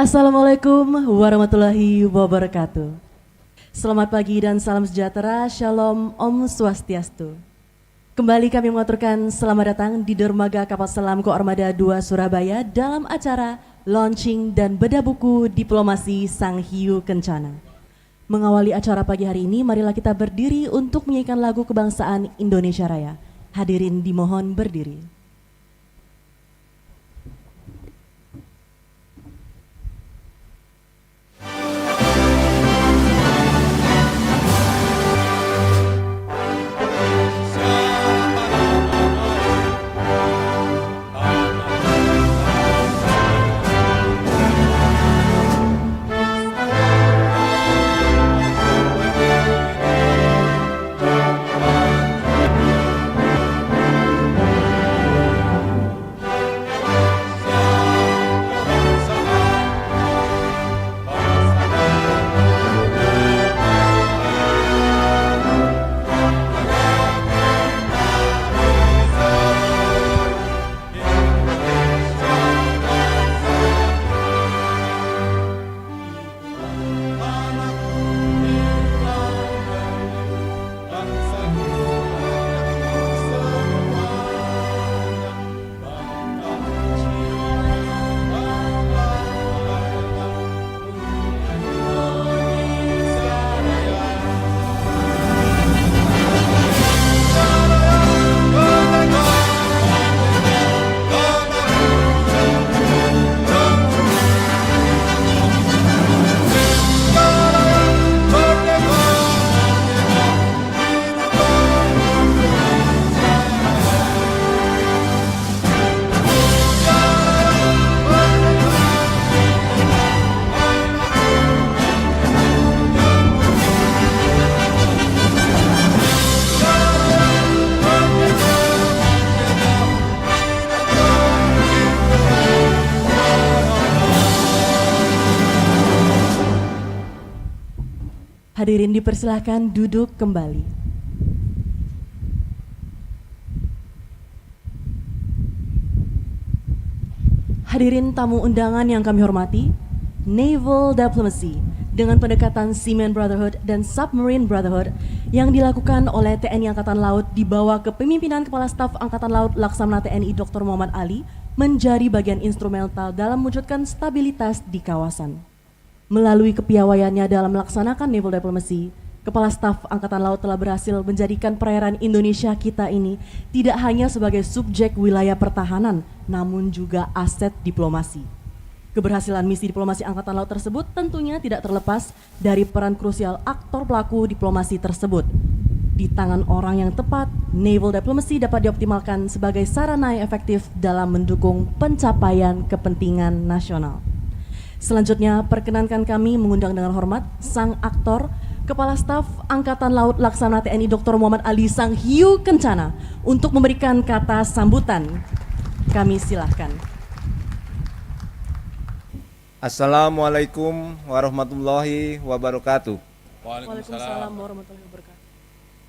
Assalamualaikum warahmatullahi wabarakatuh. Selamat pagi dan salam sejahtera, Shalom, Om Swastiastu. Kembali kami mengaturkan selamat datang di Dermaga Kapal Selam Koarmada 2 Surabaya dalam acara launching dan bedah buku Diplomasi Sang Hiu Kencana. Mengawali acara pagi hari ini, marilah kita berdiri untuk menyanyikan lagu kebangsaan Indonesia Raya. Hadirin dimohon berdiri. Hadirin dipersilahkan duduk kembali. Hadirin tamu undangan yang kami hormati, Naval Diplomacy dengan pendekatan Seaman Brotherhood dan Submarine Brotherhood yang dilakukan oleh TNI Angkatan Laut di bawah kepemimpinan Kepala Staf Angkatan Laut Laksamana TNI Dr. Muhammad Ali menjadi bagian instrumental dalam mewujudkan stabilitas di kawasan. Melalui kepiawaiannya dalam melaksanakan naval diplomacy, Kepala Staf Angkatan Laut telah berhasil menjadikan perairan Indonesia kita ini tidak hanya sebagai subjek wilayah pertahanan, namun juga aset diplomasi. Keberhasilan misi diplomasi Angkatan Laut tersebut tentunya tidak terlepas dari peran krusial aktor pelaku diplomasi tersebut. Di tangan orang yang tepat, naval diplomacy dapat dioptimalkan sebagai sarana yang efektif dalam mendukung pencapaian kepentingan nasional. Selanjutnya, perkenankan kami mengundang dengan hormat sang aktor, Kepala Staf Angkatan Laut Laksamana TNI Dr. Muhammad Ali Sang Hiu Kencana untuk memberikan kata sambutan. Kami silahkan. Assalamualaikum warahmatullahi wabarakatuh. Waalaikumsalam warahmatullahi wabarakatuh.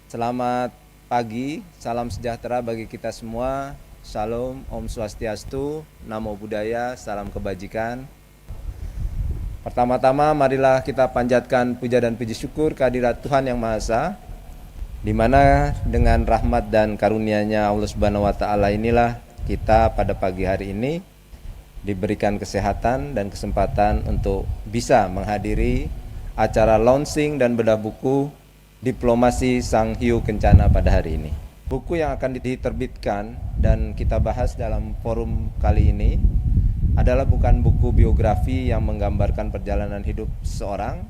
Selamat pagi, salam sejahtera bagi kita semua. Shalom, Om Swastiastu, Namo Buddhaya, salam kebajikan. Pertama-tama marilah kita panjatkan puja dan puji syukur kehadirat Tuhan Yang Maha Esa, di mana dengan rahmat dan karunia-Nya Allah Subhanahu wa taala inilah kita pada pagi hari ini diberikan kesehatan dan kesempatan untuk bisa menghadiri acara launching dan bedah buku Diplomasi Sang Hiu Kencana pada hari ini. Buku yang akan diterbitkan dan kita bahas dalam forum kali ini adalah bukan buku biografi yang menggambarkan perjalanan hidup seseorang,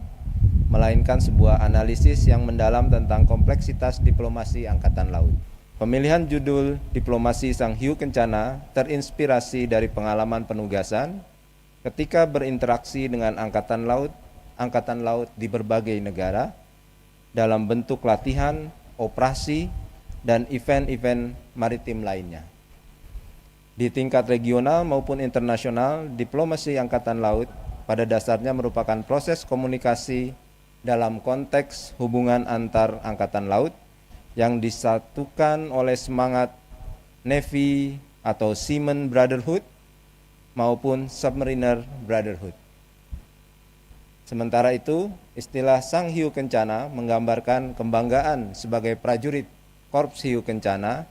melainkan sebuah analisis yang mendalam tentang kompleksitas diplomasi Angkatan Laut. Pemilihan judul Diplomasi Sang Hiu Kencana terinspirasi dari pengalaman penugasan ketika berinteraksi dengan Angkatan Laut di berbagai negara dalam bentuk latihan, operasi, dan event-event maritim lainnya. Di tingkat regional maupun internasional, diplomasi Angkatan Laut pada dasarnya merupakan proses komunikasi dalam konteks hubungan antar Angkatan Laut yang disatukan oleh semangat Navy atau Seaman Brotherhood maupun Submariner Brotherhood. Sementara itu, istilah Sang Hiu Kencana menggambarkan kebanggaan sebagai prajurit Korps Hiu Kencana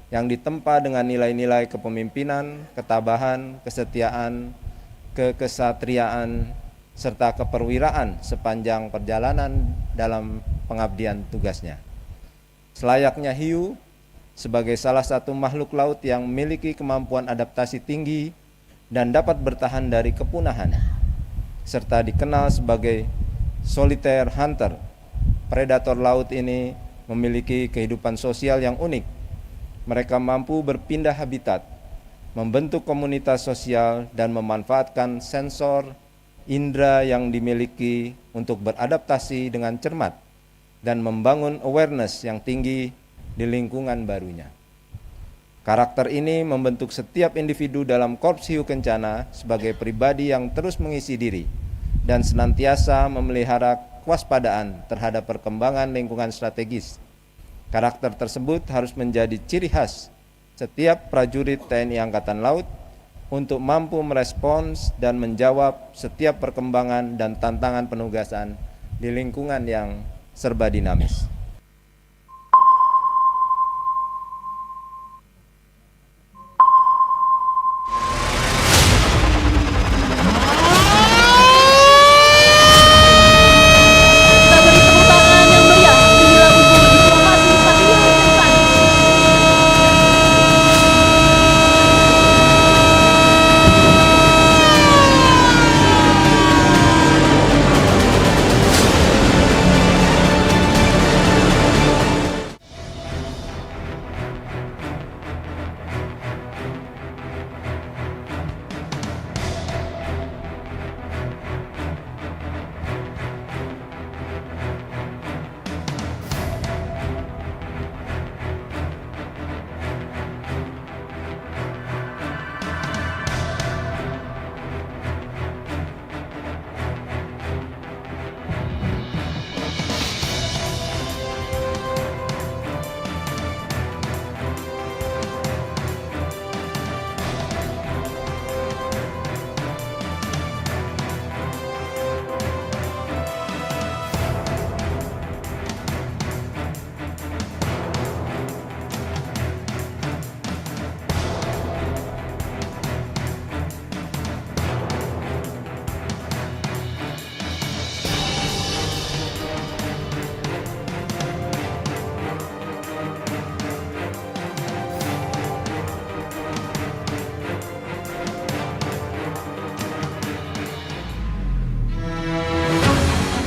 yang ditempa dengan nilai-nilai kepemimpinan, ketabahan, kesetiaan, kekesatriaan, serta keperwiraan sepanjang perjalanan dalam pengabdian tugasnya. Selayaknya hiu, sebagai salah satu makhluk laut yang memiliki kemampuan adaptasi tinggi dan dapat bertahan dari kepunahan, serta dikenal sebagai solitaire hunter, predator laut ini memiliki kehidupan sosial yang unik. Mereka mampu berpindah habitat, membentuk komunitas sosial, dan memanfaatkan sensor indera yang dimiliki untuk beradaptasi dengan cermat dan membangun awareness yang tinggi di lingkungan barunya. Karakter ini membentuk setiap individu dalam Korps Hiu Kencana sebagai pribadi yang terus mengisi diri dan senantiasa memelihara kewaspadaan terhadap perkembangan lingkungan strategis. Karakter tersebut harus menjadi ciri khas setiap prajurit TNI Angkatan Laut untuk mampu merespons dan menjawab setiap perkembangan dan tantangan penugasan di lingkungan yang serba dinamis. Kita beri tepuk tangan yang meriah inilah buku diplomasi Sang Hiu Kencana.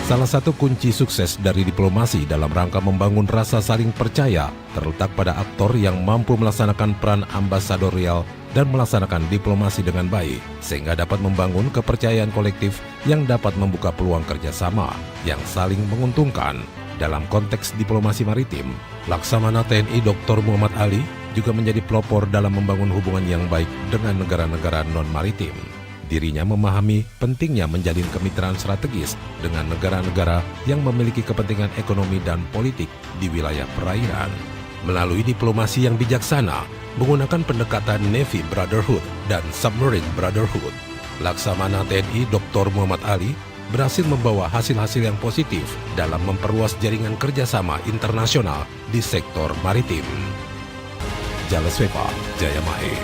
Salah satu kunci sukses dari diplomasi dalam rangka membangun rasa saling percaya terletak pada aktor yang mampu melaksanakan peran ambasadorial dan melaksanakan diplomasi dengan baik, sehingga dapat membangun kepercayaan kolektif yang dapat membuka peluang kerjasama yang saling menguntungkan. Dalam konteks diplomasi maritim, Laksamana TNI Dr. Muhammad Ali juga menjadi pelopor dalam membangun hubungan yang baik dengan negara-negara non-maritim. Dirinya memahami pentingnya menjalin kemitraan strategis dengan negara-negara yang memiliki kepentingan ekonomi dan politik di wilayah perairan. Melalui diplomasi yang bijaksana, menggunakan pendekatan Navy Brotherhood dan Submarine Brotherhood, Laksamana TNI Dr. Muhammad Ali berhasil membawa hasil-hasil yang positif dalam memperluas jaringan kerjasama internasional di sektor maritim. Jaleswepa, Jaya Mae.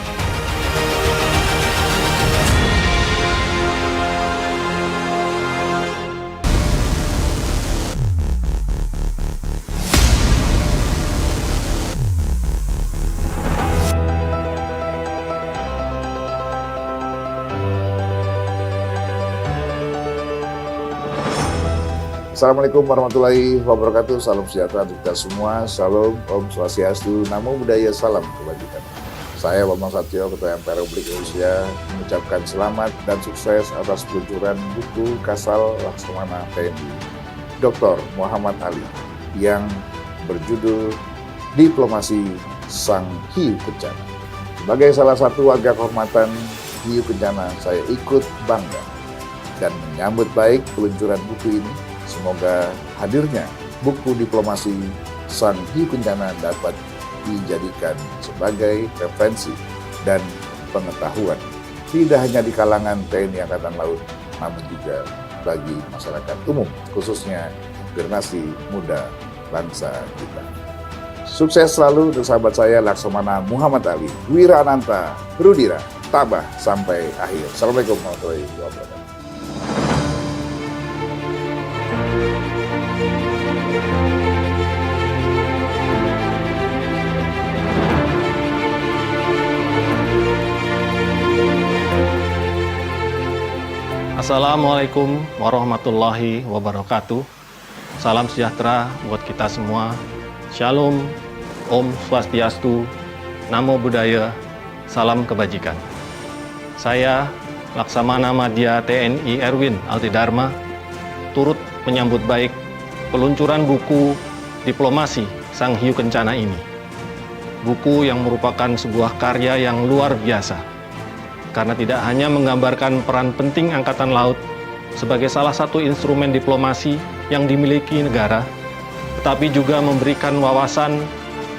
Assalamualaikum warahmatullahi wabarakatuh. Salam sejahtera untuk kita semua. Salam, Om Swastiastu, Namo Buddhaya, salam kebajikan. Saya Bambang Satyo, Ketua MPR Republik Indonesia, mengucapkan selamat dan sukses atas peluncuran buku Kasal Laksamana TNI Dr. Muhammad Ali yang berjudul Diplomasi Sang Hiu Kencana. Sebagai salah satu warga kehormatan Hiu Kencana, saya ikut bangga dan menyambut baik peluncuran buku ini. Semoga hadirnya buku diplomasi Sang Hiu Kencana dapat dijadikan sebagai referensi dan pengetahuan tidak hanya di kalangan TNI Angkatan Laut, namun juga bagi masyarakat umum, khususnya generasi muda bangsa kita. Sukses selalu untuk sahabat saya Laksamana Muhammad Ali, Wira Ananta, Rudira, tabah sampai akhir. Assalamualaikum warahmatullahi wabarakatuh. Assalamualaikum warahmatullahi wabarakatuh. Salam sejahtera buat kita semua. Shalom, Om Swastiastu, Namo Buddhaya, salam kebajikan. Saya, Laksamana Madya TNI Erwin Altidharma, turut menyambut baik peluncuran buku Diplomasi Sang Hiu Kencana ini. Buku yang merupakan sebuah karya yang luar biasa, karena tidak hanya menggambarkan peran penting Angkatan Laut sebagai salah satu instrumen diplomasi yang dimiliki negara, tetapi juga memberikan wawasan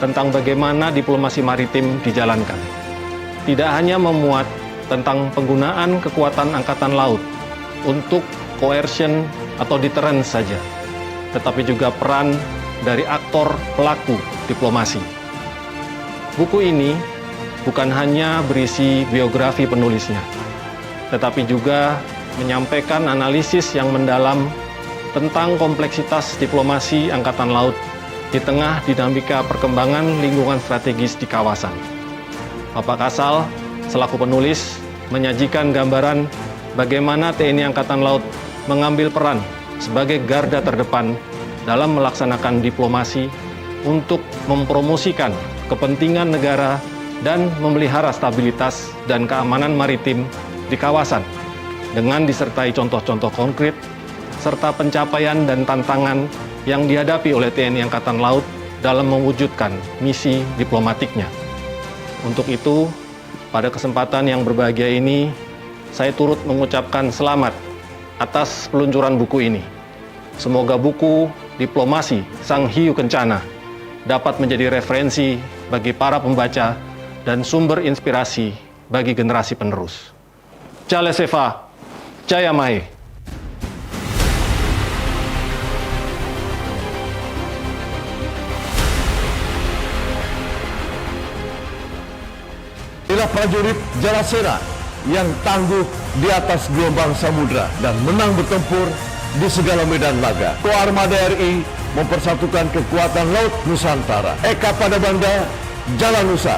tentang bagaimana diplomasi maritim dijalankan. Tidak hanya memuat tentang penggunaan kekuatan Angkatan Laut untuk coercion atau deterrence saja, tetapi juga peran dari aktor pelaku diplomasi. Buku ini bukan hanya berisi biografi penulisnya, tetapi juga menyampaikan analisis yang mendalam tentang kompleksitas diplomasi Angkatan Laut di tengah dinamika perkembangan lingkungan strategis di kawasan. Bapak Kasal, selaku penulis, menyajikan gambaran bagaimana TNI Angkatan Laut mengambil peran sebagai garda terdepan dalam melaksanakan diplomasi untuk mempromosikan kepentingan negara dan memelihara stabilitas dan keamanan maritim di kawasan dengan disertai contoh-contoh konkret serta pencapaian dan tantangan yang dihadapi oleh TNI Angkatan Laut dalam mewujudkan misi diplomatiknya. Untuk itu, pada kesempatan yang berbahagia ini, saya turut mengucapkan selamat atas peluncuran buku ini. Semoga buku Diplomasi Sang Hiu Kencana dapat menjadi referensi bagi para pembaca dan sumber inspirasi bagi generasi penerus. Jale Seva, Jaya Mahe. Inilah prajurit Jalasena yang tangguh di atas gelombang samudra dan menang bertempur di segala medan laga. Armada RI mempersatukan kekuatan laut Nusantara. Eka Padabanda, Jalan Nusa.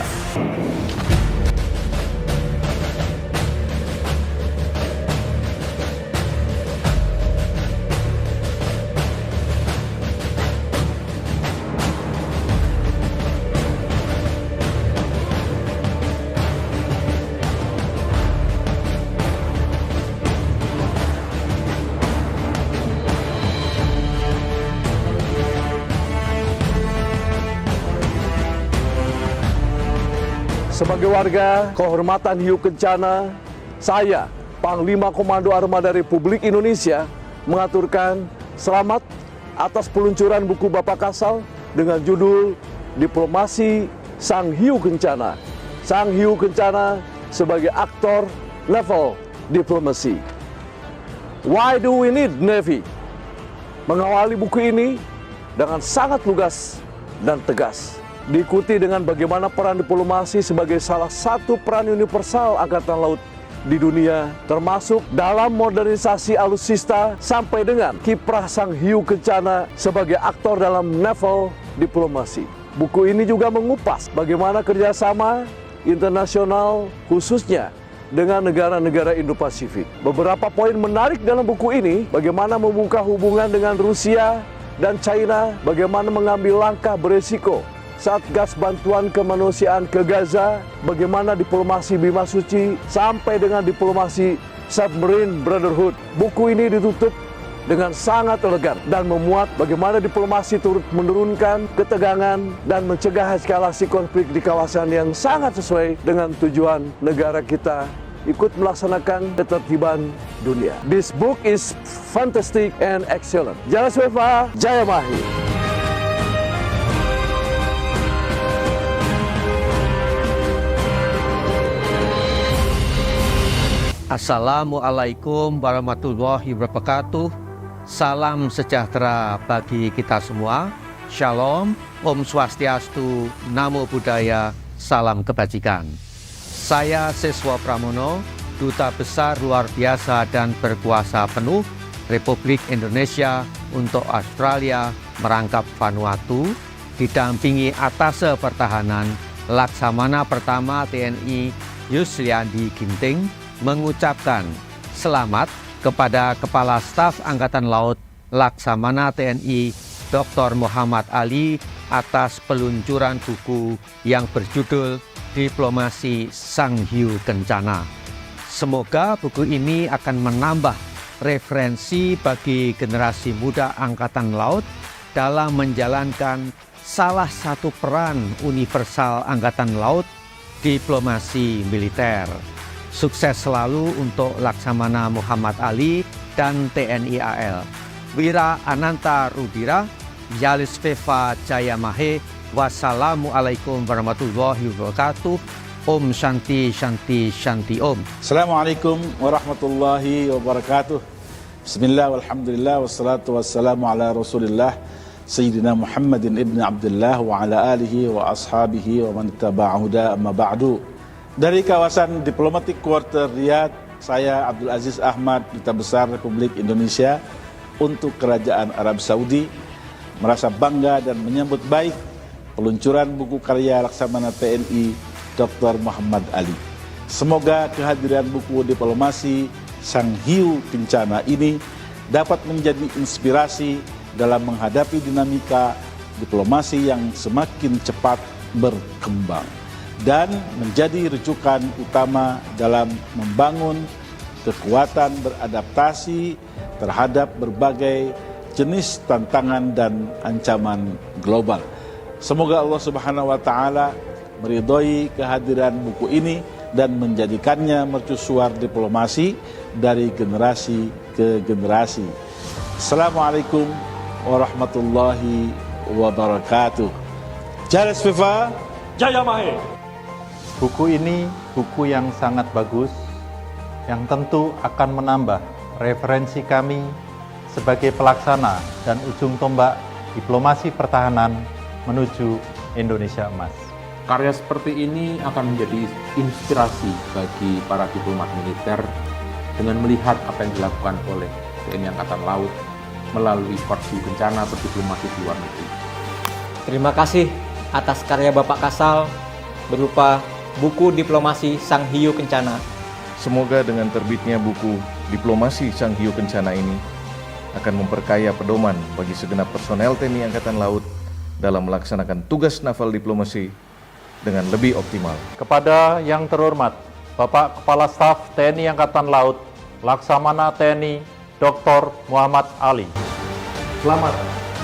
Sebagai warga kehormatan Hiu Kencana, saya, Panglima Komando Armada Republik Indonesia, mengaturkan selamat atas peluncuran buku Bapak Kasal dengan judul Diplomasi Sang Hiu Kencana. Sang Hiu Kencana sebagai aktor level diplomasi. Why do we need Navy? Mengawali buku ini dengan sangat lugas dan tegas. Diikuti dengan bagaimana peran diplomasi sebagai salah satu peran universal Angkatan Laut di dunia, termasuk dalam modernisasi alutsista sampai dengan kiprah Sang Hiu Kencana sebagai aktor dalam naval diplomasi. Buku ini juga mengupas bagaimana kerjasama internasional khususnya dengan negara-negara Indo-Pasifik. Beberapa poin menarik dalam buku ini, bagaimana membuka hubungan dengan Rusia dan China, bagaimana mengambil langkah beresiko Satgas Bantuan Kemanusiaan ke Gaza, bagaimana diplomasi Bima Suci, sampai dengan diplomasi Submarine Brotherhood. Buku ini ditutup dengan sangat elegan dan memuat bagaimana diplomasi turut menurunkan ketegangan dan mencegah eskalasi konflik di kawasan yang sangat sesuai dengan tujuan negara kita ikut melaksanakan ketertiban dunia. This book is fantastic and excellent. Jaya Seva, Jaya Mahi. Assalamualaikum warahmatullahi wabarakatuh. Salam sejahtera bagi kita semua. Shalom, Om Swastiastu, Namo Buddhaya, salam kebajikan. Saya Siswa Pramono, Duta Besar Luar Biasa dan Berkuasa Penuh Republik Indonesia untuk Australia merangkap Vanuatu, didampingi Atase Pertahanan Laksamana Pertama TNI Yusliandi Ginting, mengucapkan selamat kepada Kepala Staf Angkatan Laut Laksamana TNI Dr. Muhammad Ali atas peluncuran buku yang berjudul Diplomasi Sang Hiu Kencana. Semoga buku ini akan menambah referensi bagi generasi muda Angkatan Laut dalam menjalankan salah satu peran universal Angkatan Laut, diplomasi militer. Sukses selalu untuk Laksamana Muhammad Ali dan TNI AL. Wira Ananta Rudira, Yalis Veva Jayamahe, wassalamualaikum warahmatullahi wabarakatuh. Om Shanti Shanti Shanti Om. Assalamualaikum warahmatullahi wabarakatuh. Bismillah walhamdulillah wassalatu wassalamu ala rasulillah Sayyidina Muhammadin ibn Abdullah wa ala alihi wa ashabihi wa man taba'ahuda amma ba'du. Dari kawasan Diplomatic Quarter Riyadh, saya Abdul Aziz Ahmad, Duta Besar Republik Indonesia untuk Kerajaan Arab Saudi, merasa bangga dan menyambut baik peluncuran buku karya Laksamana TNI Dr. Muhammad Ali. Semoga kehadiran buku Diplomasi Sang Hiu Kencana ini dapat menjadi inspirasi dalam menghadapi dinamika diplomasi yang semakin cepat berkembang dan menjadi rujukan utama dalam membangun kekuatan beradaptasi terhadap berbagai jenis tantangan dan ancaman global. Semoga Allah Subhanahu wa taala meridhoi kehadiran buku ini dan menjadikannya mercusuar diplomasi dari generasi ke generasi. Assalamualaikum warahmatullahi wabarakatuh. Jalis Viva Jayamahe. Buku ini buku yang sangat bagus, yang tentu akan menambah referensi kami sebagai pelaksana dan ujung tombak diplomasi pertahanan menuju Indonesia Emas. Karya seperti ini akan menjadi inspirasi bagi para diplomat militer dengan melihat apa yang dilakukan oleh TNI Angkatan Laut melalui Korps Bencana berdiplomasi di luar negeri. Terima kasih atas karya Bapak Kasal berupa buku Diplomasi Sang Hiu Kencana. Semoga dengan terbitnya buku Diplomasi Sang Hiu Kencana ini akan memperkaya pedoman bagi segenap personel TNI Angkatan Laut dalam melaksanakan tugas naval diplomasi dengan lebih optimal. Kepada yang terhormat Bapak Kepala Staf TNI Angkatan Laut Laksamana TNI Dr. Muhammad Ali. Selamat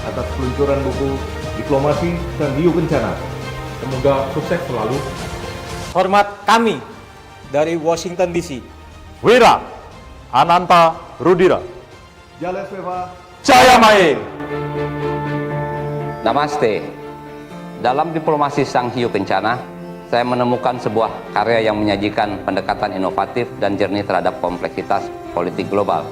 atas peluncuran buku Diplomasi Sang Hiu Kencana. Semoga sukses selalu. Hormat kami dari Washington DC. Wira Ananta Rudira. Jalis Veva Jayamahe. Namaste. Dalam Diplomasi Sang Hiu Kencana, saya menemukan sebuah karya yang menyajikan pendekatan inovatif dan jernih terhadap kompleksitas politik global.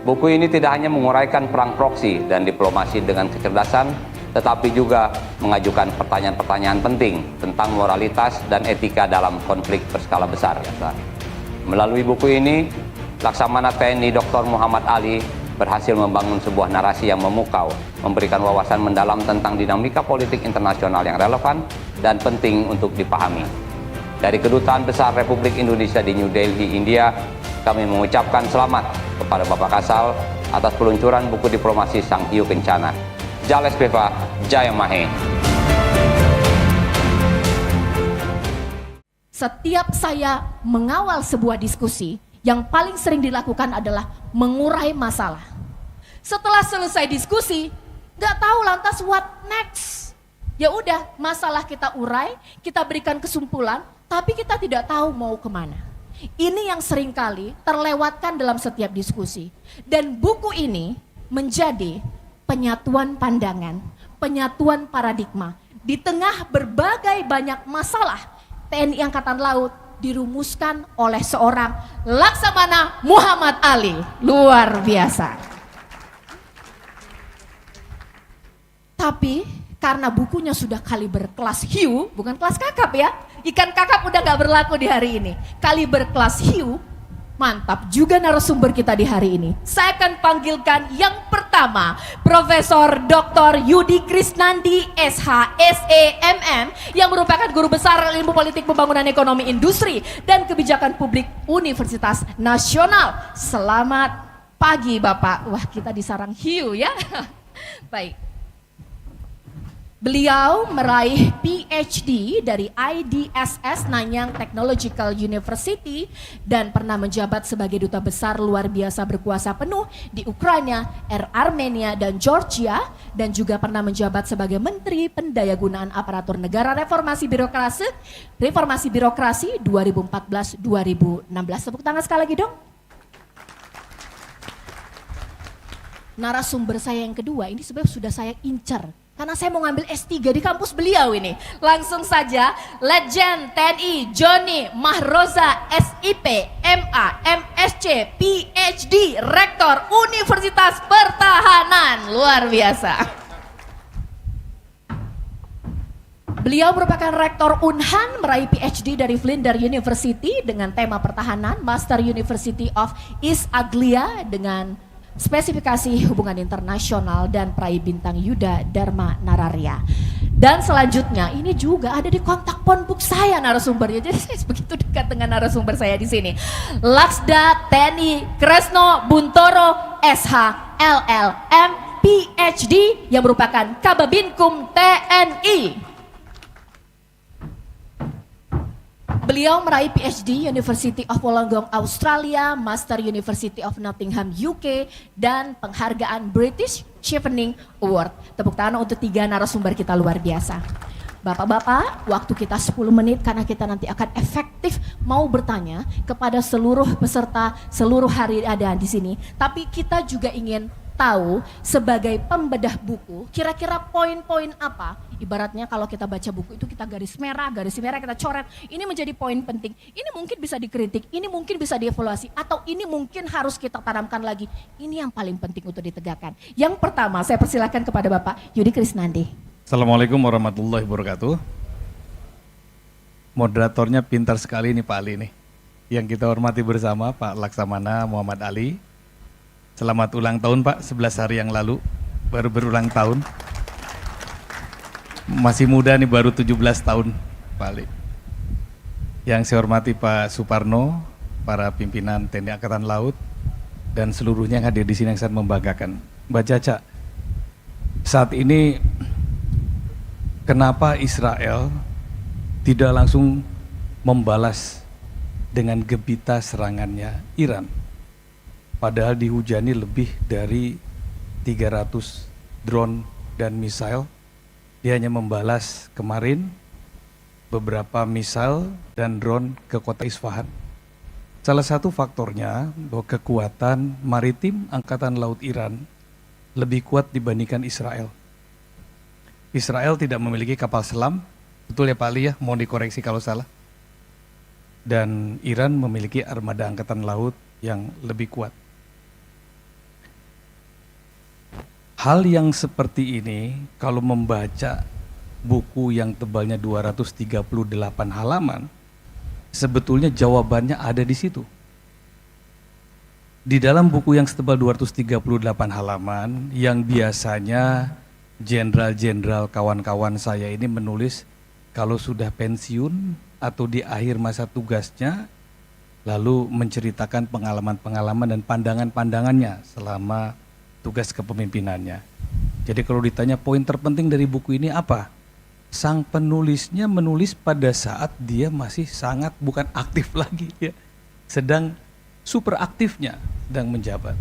Buku ini tidak hanya menguraikan perang proksi dan diplomasi dengan kecerdasan, tetapi juga mengajukan pertanyaan-pertanyaan penting tentang moralitas dan etika dalam konflik berskala besar. Melalui buku ini, Laksamana TNI Dr. Muhammad Ali berhasil membangun sebuah narasi yang memukau, memberikan wawasan mendalam tentang dinamika politik internasional yang relevan dan penting untuk dipahami. Dari Kedutaan Besar Republik Indonesia di New Delhi, India, kami mengucapkan selamat kepada Bapak Kasal atas peluncuran buku Diplomasi Sang Hiu Kencana. Jalis Veva Jayamahe. Setiap saya mengawal sebuah diskusi, yang paling sering dilakukan adalah mengurai masalah. Setelah selesai diskusi, nggak tahu lantas what next. Ya udah, masalah kita urai, kita berikan kesimpulan, tapi kita tidak tahu mau kemana. Ini yang seringkali terlewatkan dalam setiap diskusi. Dan buku ini menjadi penyatuan pandangan, penyatuan paradigma. Di tengah berbagai banyak masalah, TNI Angkatan Laut dirumuskan oleh seorang Laksamana Muhammad Ali. Luar biasa. Tapi karena bukunya sudah kaliber kelas hiu, bukan kelas kakap ya. Ikan kakap udah gak berlaku di hari ini. Kaliber kelas hiu, mantap juga narasumber kita di hari ini. Saya akan panggilkan yang pertama, Profesor Dr. Yudi Krisnandi SHSEMM yang merupakan Guru Besar Ilmu Politik Pembangunan Ekonomi Industri dan Kebijakan Publik Universitas Nasional. Selamat pagi Bapak. Wah, kita disarang hiu ya. Baik. Beliau meraih PhD dari IDSS Nanyang Technological University dan pernah menjabat sebagai Duta Besar Luar Biasa Berkuasa Penuh di Ukraina, Armenia, dan Georgia, dan juga pernah menjabat sebagai Menteri Pendayagunaan Aparatur Negara Reformasi Birokrasi 2014-2016. Tepuk tangan sekali lagi dong. Narasumber saya yang kedua ini sebenarnya sudah saya incar. Karena saya mau ngambil S3 di kampus beliau ini. Langsung saja, Legend TNI Joni Mahroza SIP, MA, MSc, PhD, Rektor Universitas Pertahanan. Luar biasa. Beliau merupakan Rektor Unhan, meraih PhD dari Flinders University dengan tema pertahanan, Master University of East Anglia dengan spesifikasi hubungan internasional dan peraih bintang Yuda Dharma Nararya. Dan selanjutnya ini juga ada di kontak phonebook saya narasumbernya. Jadi saya begitu dekat dengan narasumber saya di sini. Laksda Teni Kresno Buntoro SH LLM PhD yang merupakan Kababinkum TNI. Beliau meraih PhD University of Wollongong Australia, Master University of Nottingham UK, dan penghargaan British Chevening Award. Tepuk tangan untuk 3 narasumber kita luar biasa. Bapak-bapak, waktu kita 10 menit karena kita nanti akan efektif mau bertanya kepada seluruh peserta seluruh hari ada di sini. Tapi kita juga ingin tahu sebagai pembedah buku kira-kira poin-poin apa, ibaratnya kalau kita baca buku itu kita garis merah kita coret, ini menjadi poin penting, ini mungkin bisa dikritik, ini mungkin bisa dievaluasi, atau ini mungkin harus kita tanamkan lagi, ini yang paling penting untuk ditegakkan. Yang pertama saya persilakan kepada Bapak Yudi Krisnandi. Assalamualaikum warahmatullahi wabarakatuh. Moderatornya pintar sekali nih Pak Ali nih, yang kita hormati bersama Pak Laksamana Muhammad Ali. Selamat ulang tahun Pak, 11 hari yang lalu, baru berulang tahun. Masih muda nih, baru 17 tahun Pak Ali. Yang saya hormati Pak Suparno, para pimpinan TNI Angkatan Laut, dan seluruhnya yang hadir di sini yang sangat membanggakan. Mbak Caca, saat ini kenapa Israel tidak langsung membalas dengan gebita serangannya Iran? Padahal dihujani lebih dari 300 drone dan misail. Dia hanya membalas kemarin beberapa misail dan drone ke kota Isfahan. Salah satu faktornya bahwa kekuatan maritim Angkatan Laut Iran lebih kuat dibandingkan Israel. Israel tidak memiliki kapal selam, betul ya Pak Ali ya, mohon dikoreksi kalau salah. Dan Iran memiliki armada Angkatan Laut yang lebih kuat. Hal yang seperti ini kalau membaca buku yang tebalnya 238 halaman, sebetulnya jawabannya ada di situ. Di dalam buku yang setebal 238 halaman, yang biasanya jenderal-jenderal kawan-kawan saya ini menulis kalau sudah pensiun atau di akhir masa tugasnya, lalu menceritakan pengalaman-pengalaman dan pandangan-pandangannya selama tugas kepemimpinannya. Jadi kalau ditanya poin terpenting dari buku ini apa? Sang penulisnya menulis pada saat dia masih sangat bukan aktif lagi ya. Sedang super aktifnya, sedang menjabat.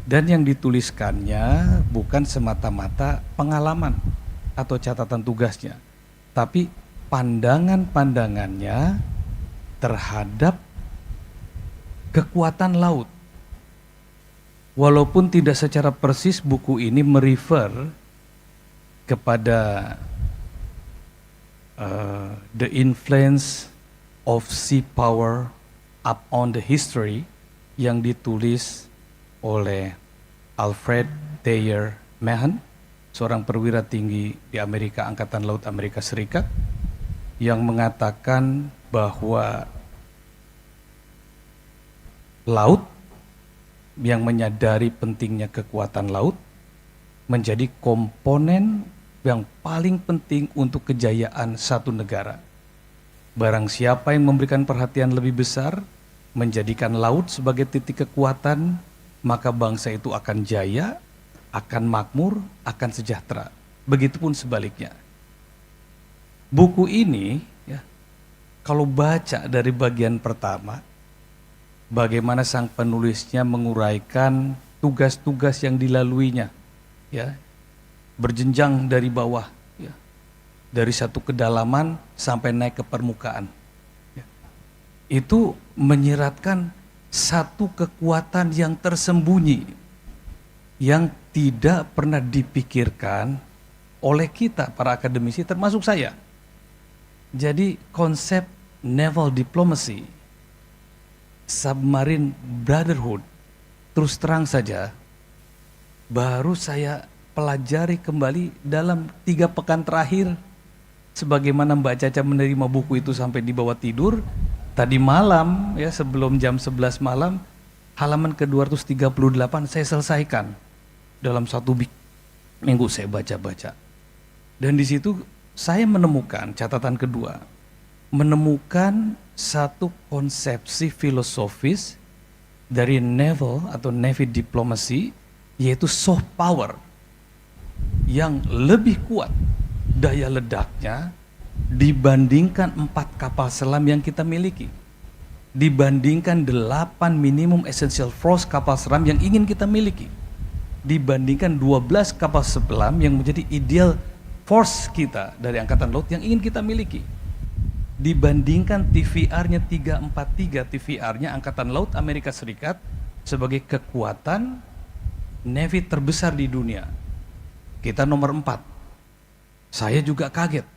Dan yang dituliskannya bukan semata-mata pengalaman atau catatan tugasnya, tapi pandangan-pandangannya terhadap kekuatan laut. Walaupun tidak secara persis buku ini merefer kepada the influence of Sea Power Up on the History yang ditulis oleh Alfred Thayer Mahan, seorang perwira tinggi di Amerika, Angkatan Laut Amerika Serikat, yang mengatakan bahwa laut yang menyadari pentingnya kekuatan laut menjadi komponen yang paling penting untuk kejayaan satu negara. Barang siapa yang memberikan perhatian lebih besar, menjadikan laut sebagai titik kekuatan, maka bangsa itu akan jaya, akan makmur, akan sejahtera. Begitupun sebaliknya. Buku ini, ya, kalau baca dari bagian pertama, bagaimana sang penulisnya menguraikan tugas-tugas yang dilaluinya, ya, berjenjang dari bawah, ya, dari satu kedalaman sampai naik ke permukaan. Ya. Itu menyiratkan satu kekuatan yang tersembunyi, yang tidak pernah dipikirkan oleh kita, para akademisi, termasuk saya. Jadi konsep naval diplomacy, submarine brotherhood, terus terang saja, baru saya pelajari kembali dalam 3 pekan terakhir. Sebagaimana Mbak Caca menerima buku itu sampai dibawa tidur, tadi malam, ya, sebelum jam 11 malam, halaman ke-238 saya selesaikan. Dalam 1 minggu saya baca-baca. Dan di situ saya menemukan, catatan kedua, menemukan satu konsepsi filosofis dari naval atau navy diplomacy, yaitu soft power, yang lebih kuat daya ledaknya dibandingkan 4 kapal selam yang kita miliki, dibandingkan 8 minimum essential force kapal selam yang ingin kita miliki, dibandingkan 12 kapal selam yang menjadi ideal force kita dari Angkatan Laut yang ingin kita miliki, dibandingkan TVR-nya 343, TVR-nya Angkatan Laut Amerika Serikat sebagai kekuatan navy terbesar di dunia. Kita nomor 4. Saya juga kaget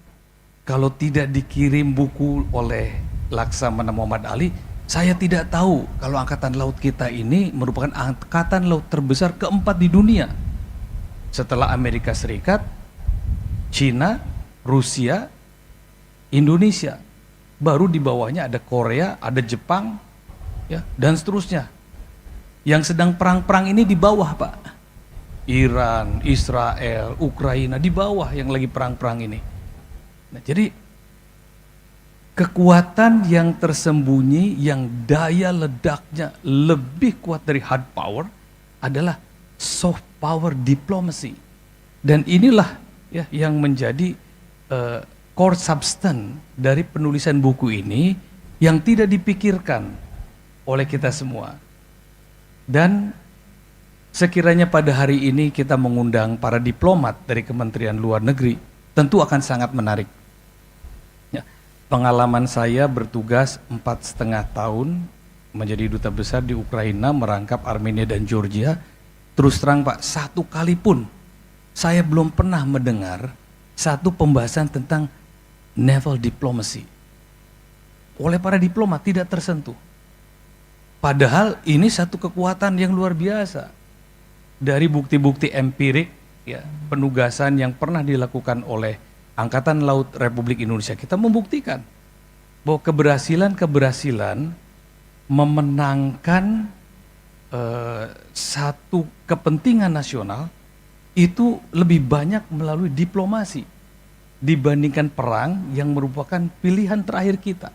kalau tidak dikirim buku oleh Laksamana Muhammad Ali, saya tidak tahu kalau Angkatan Laut kita ini merupakan Angkatan Laut terbesar keempat di dunia. Setelah Amerika Serikat, Cina, Rusia, Indonesia. Baru di bawahnya ada Korea, ada Jepang, ya, dan seterusnya. Yang sedang perang-perang ini di bawah, Pak. Iran, Israel, Ukraina di bawah yang lagi perang-perang ini. Nah, jadi kekuatan yang tersembunyi, yang daya ledaknya lebih kuat dari hard power adalah soft power diplomacy. Dan inilah, ya, yang menjadi core substance dari penulisan buku ini yang tidak dipikirkan oleh kita semua. Dan sekiranya pada hari ini kita mengundang para diplomat dari Kementerian Luar Negeri, tentu akan sangat menarik. Ya, pengalaman saya bertugas 4,5 tahun menjadi duta besar di Ukraina, merangkap Armenia dan Georgia. Terus terang, Pak, satu kali pun saya belum pernah mendengar satu pembahasan tentang naval diplomacy. Oleh para diplomat tidak tersentuh. Padahal ini satu kekuatan yang luar biasa. Dari bukti-bukti empirik, ya, penugasan yang pernah dilakukan oleh Angkatan Laut Republik Indonesia, kita membuktikan bahwa keberhasilan memenangkan satu kepentingan nasional itu lebih banyak melalui diplomasi dibandingkan perang yang merupakan pilihan terakhir kita.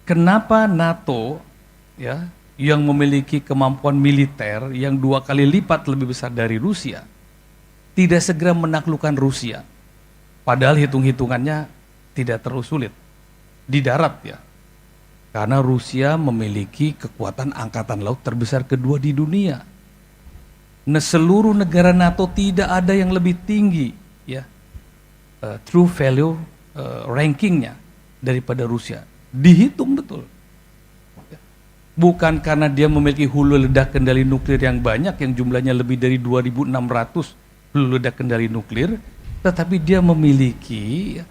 Kenapa NATO, ya, yang memiliki kemampuan militer yang 2 kali lipat lebih besar dari Rusia, tidak segera menaklukkan Rusia? Padahal hitung-hitungannya tidak terlalu sulit di darat, ya. Karena Rusia memiliki kekuatan angkatan laut terbesar kedua di dunia. Nah, seluruh negara NATO tidak ada yang lebih tinggi, ya, true value rankingnya daripada Rusia. Dihitung betul. Bukan karena dia memiliki hulu ledak kendali nuklir yang banyak, yang jumlahnya lebih dari 2.600 hulu ledak kendali nuklir, tetapi dia memiliki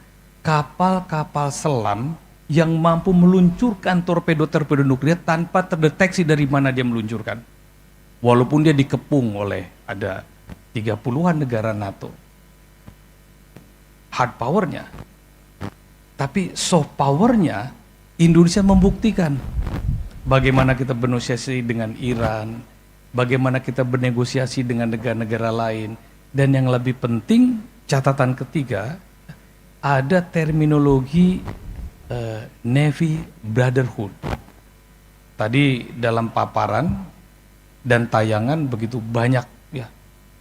kapal-kapal selam yang mampu meluncurkan torpedo-torpedo nuklir tanpa terdeteksi dari mana dia meluncurkan. Walaupun dia dikepung oleh ada 30-an negara NATO. Hard powernya. Tapi soft powernya Indonesia membuktikan bagaimana kita bernegosiasi dengan Iran, bagaimana kita bernegosiasi dengan negara-negara lain, dan yang lebih penting catatan ketiga ada terminologi Navy Brotherhood. Tadi dalam paparan dan tayangan begitu banyak ya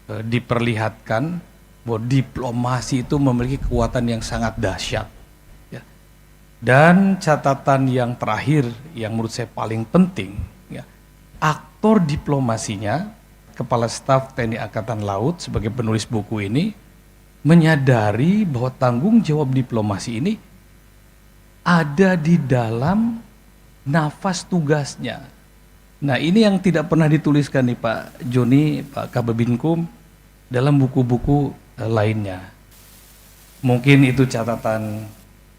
diperlihatkan bahwa diplomasi itu memiliki kekuatan yang sangat dahsyat. Ya. Dan catatan yang terakhir yang menurut saya paling penting, ya, aktor diplomasinya, Kepala Staf TNI Angkatan Laut sebagai penulis buku ini menyadari bahwa tanggung jawab diplomasi ini ada di dalam nafas tugasnya. Nah, ini yang tidak pernah dituliskan nih Pak Joni, Pak Kababinkum dalam buku-buku lainnya. Mungkin itu catatan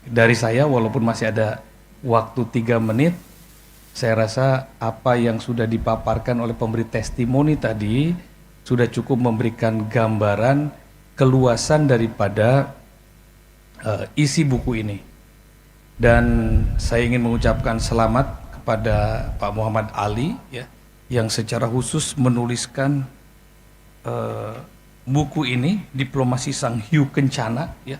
dari saya, walaupun masih ada waktu 3 menit. Saya rasa apa yang sudah dipaparkan oleh pemberi testimoni tadi sudah cukup memberikan gambaran keluasan daripada isi buku ini. Dan saya ingin mengucapkan selamat kepada Pak Muhammad Ali ya, yang secara khusus menuliskan buku ini, Diplomasi Sang Hiu Kencana ya.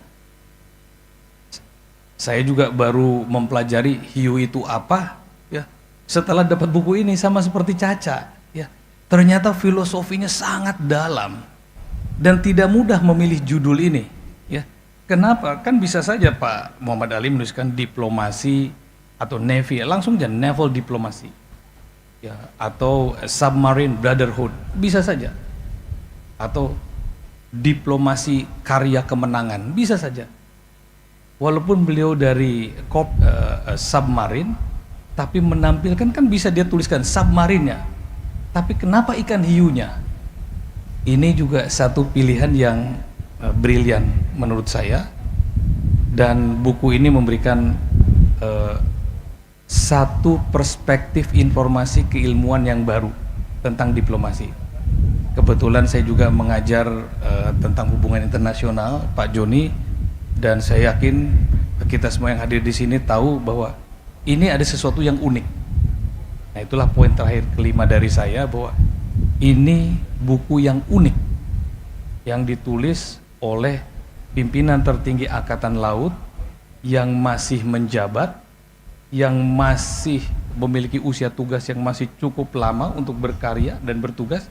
Saya juga baru mempelajari hiu itu apa ya setelah dapat buku ini, sama seperti Caca ya. Ternyata filosofinya sangat dalam dan tidak mudah memilih judul ini ya. Kenapa? Kan bisa saja Pak Muhammad Ali menuliskan diplomasi atau Navy, langsung aja naval diplomasi ya, atau submarine brotherhood, bisa saja, atau diplomasi karya kemenangan, bisa saja. Walaupun beliau dari submarine, tapi menampilkan kan bisa dia tuliskan submarinnya, tapi kenapa ikan hiunya? Ini juga satu pilihan yang brilian menurut saya, dan buku ini memberikan satu perspektif informasi keilmuan yang baru tentang diplomasi. Kebetulan saya juga mengajar tentang hubungan internasional, Pak Joni, dan saya yakin kita semua yang hadir di sini tahu bahwa ini ada sesuatu yang unik. Nah, itulah poin terakhir kelima dari saya, bahwa ini buku yang unik yang ditulis oleh pimpinan tertinggi Angkatan Laut yang masih menjabat, yang masih memiliki usia tugas yang masih cukup lama untuk berkarya dan bertugas,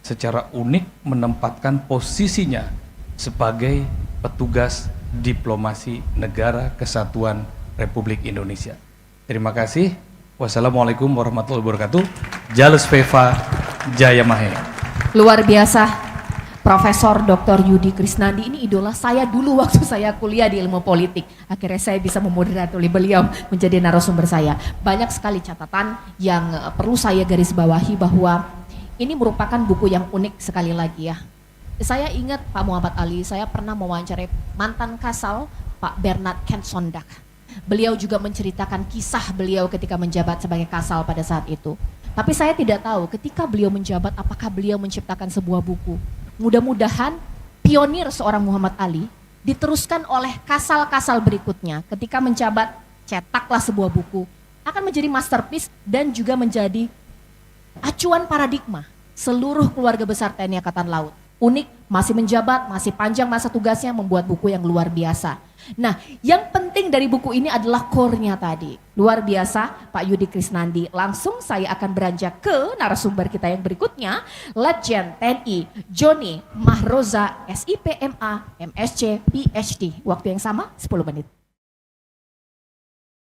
secara unik menempatkan posisinya sebagai petugas diplomasi Negara Kesatuan Republik Indonesia. Terima kasih. Wassalamualaikum warahmatullahi wabarakatuh. Jalus Veva Jaya Mahe. Luar biasa. Profesor Dr. Yudi Krisnandi ini idola saya dulu waktu saya kuliah di ilmu politik. Akhirnya saya bisa memoderati beliau menjadi narasumber saya. Banyak sekali catatan yang perlu saya garis bawahi, bahwa ini merupakan buku yang unik sekali lagi ya. Saya ingat Pak Muhammad Ali, saya pernah mewawancarai mantan Kasal Pak Bernard Kensondak. Beliau juga menceritakan kisah beliau ketika menjabat sebagai Kasal pada saat itu. Tapi saya tidak tahu ketika beliau menjabat apakah beliau menciptakan sebuah buku. Mudah-mudahan pionir seorang Muhammad Ali diteruskan oleh kasal-kasal berikutnya. Ketika menjabat, cetaklah sebuah buku, akan menjadi masterpiece dan juga menjadi acuan paradigma seluruh keluarga besar TNI Angkatan Laut. Unik, masih menjabat, masih panjang masa tugasnya, membuat buku yang luar biasa. Nah, yang penting dari buku ini adalah core-nya tadi. Luar biasa, Pak Yudi Krisnandi. Langsung saya akan beranjak ke narasumber kita yang berikutnya, Legend TNI Joni Mahroza, SIPMA, MSc, PhD. Waktu yang sama, 10 menit.